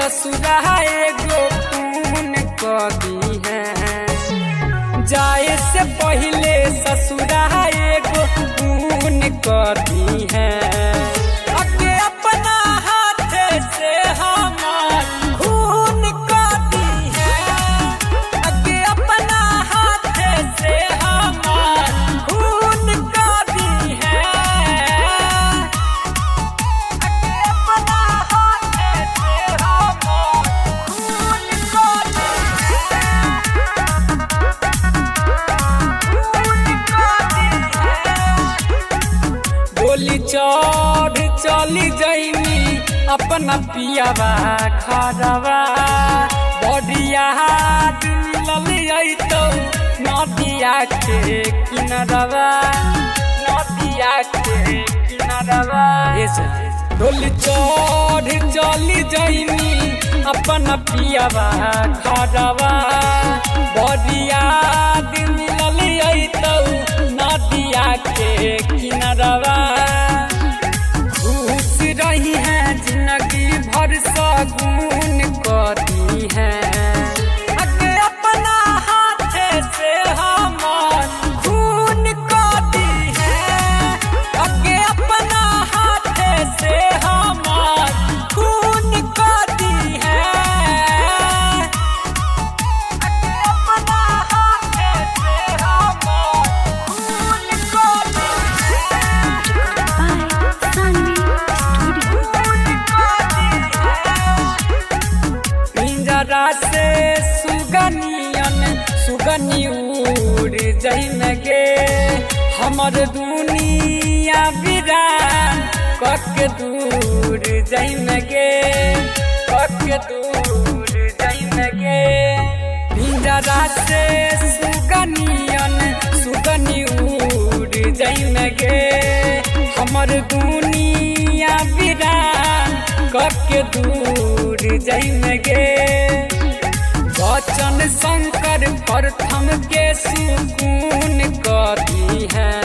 ससुरा एगो खून कदी है। जाए से पहले ससुरा एगो खून कदी है। अगे अपना हाथ से हमार खून कदी है। अगे अपना हाथ से हमार खून कदी है। अगे अपना हाथ से हमार खून कदी है। गोली चढ़ चली जैनी अपना पियावा खरवा। बढ़िया हाथ मिलल तो नदिया के किनारवा। नदिया के किनारवा गोली चढ़ चली जैनी अपना पियावा खरवा। बढ़िया हाथ मिलल तो नदिया के किनारवा। खुश रही है जिंदगी भर सगुन कदी है। अगे अपना हाथ से हमार खून कदी है। अगे अपना हाथ से हमार खून कदी है। अगे अपना हाथ से हमार खून कदी पिंजरा से सुगनी उड़ जैन गे। हमर दुनिया बिरान कके दूर जैन गे। कके दूर जैन गे। पिंजरा से सुगनी उड़ जैन गे। हमर दुनिया बिरान कके दूर जैन गे। बचन शंकर प्रथम के सुकून कदी है।